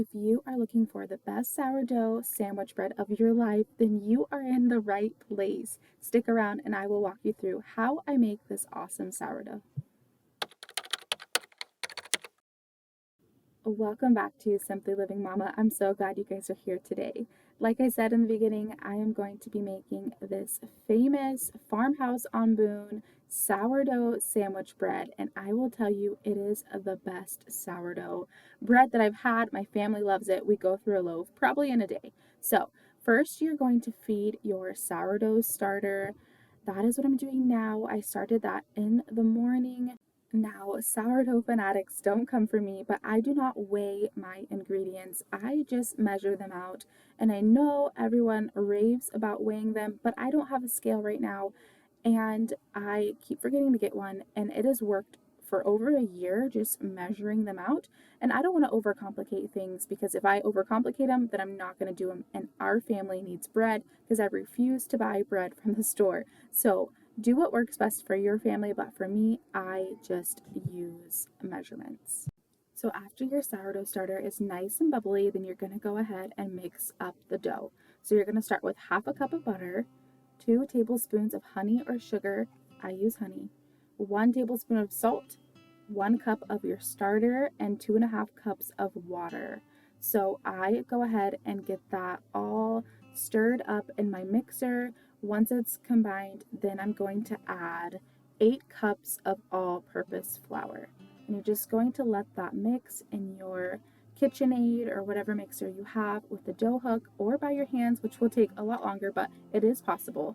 If you are looking for the best sourdough sandwich bread of your life, then you are in the right place. Stick around and I will walk you through how I make this awesome sourdough. Welcome back to Simply Living Mama. I'm so glad you guys are here today. Like I said in the beginning, I am going to be making this famous Farmhouse on Boone sourdough sandwich bread, and I will tell you it is the best sourdough bread that I've had. My family loves it. We go through a loaf probably in a day. So first you're going to feed your sourdough starter. That is what I'm doing now. I started that in the morning. Now, sourdough fanatics don't come for me, but I do not weigh my ingredients. I just measure them out. And I know everyone raves about weighing them, but I don't have a scale right now. And I keep forgetting to get one. And it has worked for over a year just measuring them out. And I don't want to overcomplicate things because if I overcomplicate them, then I'm not going to do them. And our family needs bread because I refuse to buy bread from the store. So do what works best for your family, but for me, I just use measurements. So after your sourdough starter is nice and bubbly, then you're going to go ahead and mix up the dough. So you're going to start with half a cup of butter, 2 tablespoons of honey or sugar, I use honey, 1 tablespoon of salt, 1 cup of your starter, and 2.5 cups of water. So I go ahead and get that all stirred up in my mixer. Once it's combined, then I'm going to add 8 cups of all-purpose flour. And you're just going to let that mix in your KitchenAid or whatever mixer you have with the dough hook or by your hands, which will take a lot longer, but it is possible.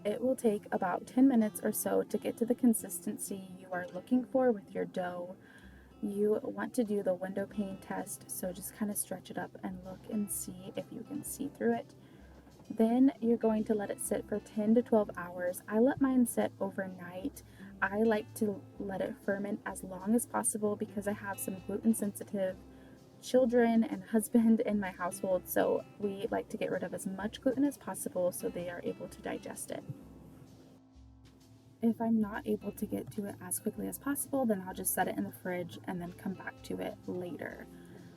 It will take about 10 minutes or so to get to the consistency you are looking for with your dough. You want to do the window pane test, so just kind of stretch it up and look and see if you can see through it. Then you're going to let it sit for 10 to 12 hours. I let mine sit overnight. I like to let it ferment as long as possible because I have some gluten sensitive children and husband in my household, so we like to get rid of as much gluten as possible so they are able to digest it. If I'm not able to get to it as quickly as possible, then I'll just set it in the fridge and then come back to it later.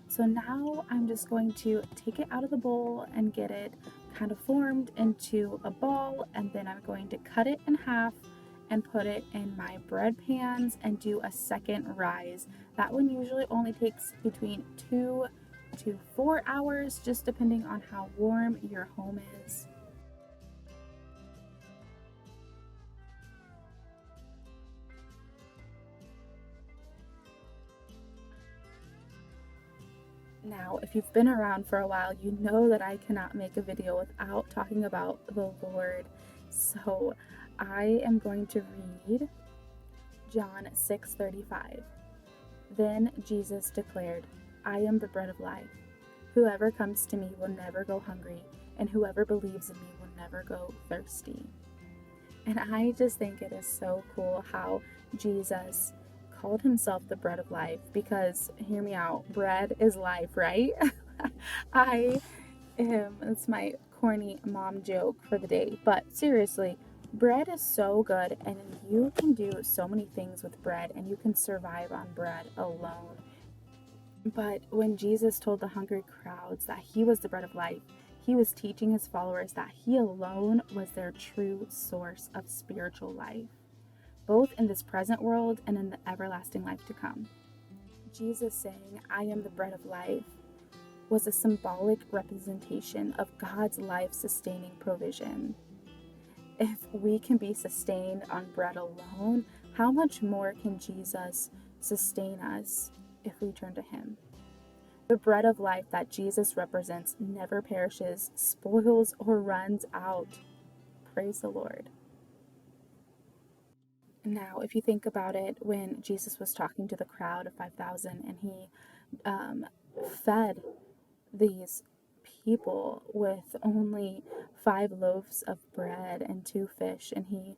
So now I'm just going to take it out of the bowl and get it kind of formed into a ball, and then I'm going to cut it in half and put it in my bread pans and do a second rise. That one usually only takes between 2 to 4 hours, just depending on how warm your home is. Now, if you've been around for a while, you know that I cannot make a video without talking about the Lord. So I am going to read John 6:35. Then Jesus declared, I am the bread of life. Whoever comes to me will never go hungry, and whoever believes in me will never go thirsty. And I just think it is so cool how Jesus called himself the bread of life because, hear me out, bread is life, right? It's my corny mom joke for the day, but seriously, bread is so good and you can do so many things with bread and you can survive on bread alone. But when Jesus told the hungry crowds that he was the bread of life, he was teaching his followers that he alone was their true source of spiritual life, both in this present world and in the everlasting life to come. Jesus saying, I am the bread of life, was a symbolic representation of God's life-sustaining provision. If we can be sustained on bread alone, how much more can Jesus sustain us if we turn to him? The bread of life that Jesus represents never perishes, spoils, or runs out. Praise the Lord. Now, if you think about it, when Jesus was talking to the crowd of 5,000 and he fed these people with only 5 loaves of bread and 2 fish, and he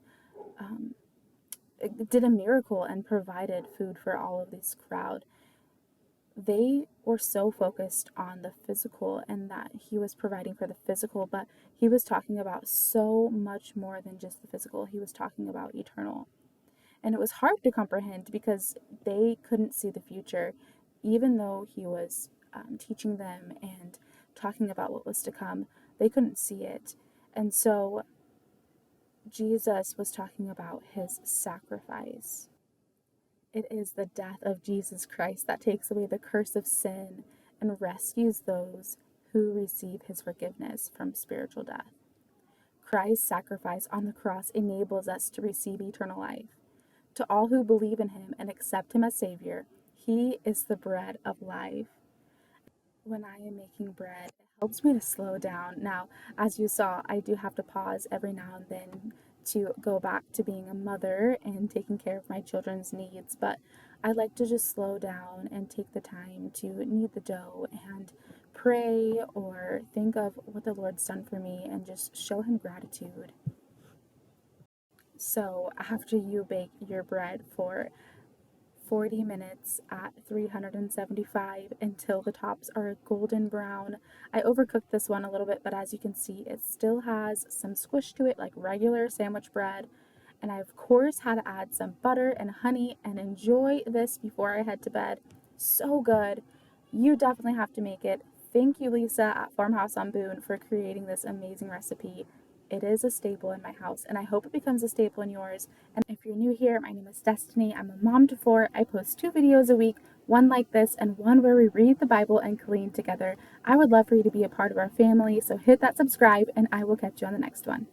did a miracle and provided food for all of this crowd. They were so focused on the physical and that he was providing for the physical, but he was talking about so much more than just the physical. He was talking about eternal. And it was hard to comprehend because they couldn't see the future, even though he was teaching them and talking about what was to come. They couldn't see it. And so Jesus was talking about his sacrifice. It is the death of Jesus Christ that takes away the curse of sin and rescues those who receive his forgiveness from spiritual death. Christ's sacrifice on the cross enables us to receive eternal life. To all who believe in him and accept him as Savior, he is the bread of life. When I am making bread, it helps me to slow down. Now, as you saw, I do have to pause every now and then to go back to being a mother and taking care of my children's needs, but I like to just slow down and take the time to knead the dough and pray or think of what the Lord's done for me and just show him gratitude. So, after you bake your bread for 40 minutes at 375 until the tops are golden brown. I overcooked this one a little bit, but as you can see, it still has some squish to it like regular sandwich bread. And I, of course, had to add some butter and honey and enjoy this before I head to bed. So good. You definitely have to make it. Thank you, Lisa, at Farmhouse on Boone, for creating this amazing recipe. It is a staple in my house, and I hope it becomes a staple in yours. And if you're new here, my name is Destiny. I'm a mom to 4. I post 2 videos a week, one like this and one where we read the Bible and clean together. I would love for you to be a part of our family, so hit that subscribe, and I will catch you on the next one.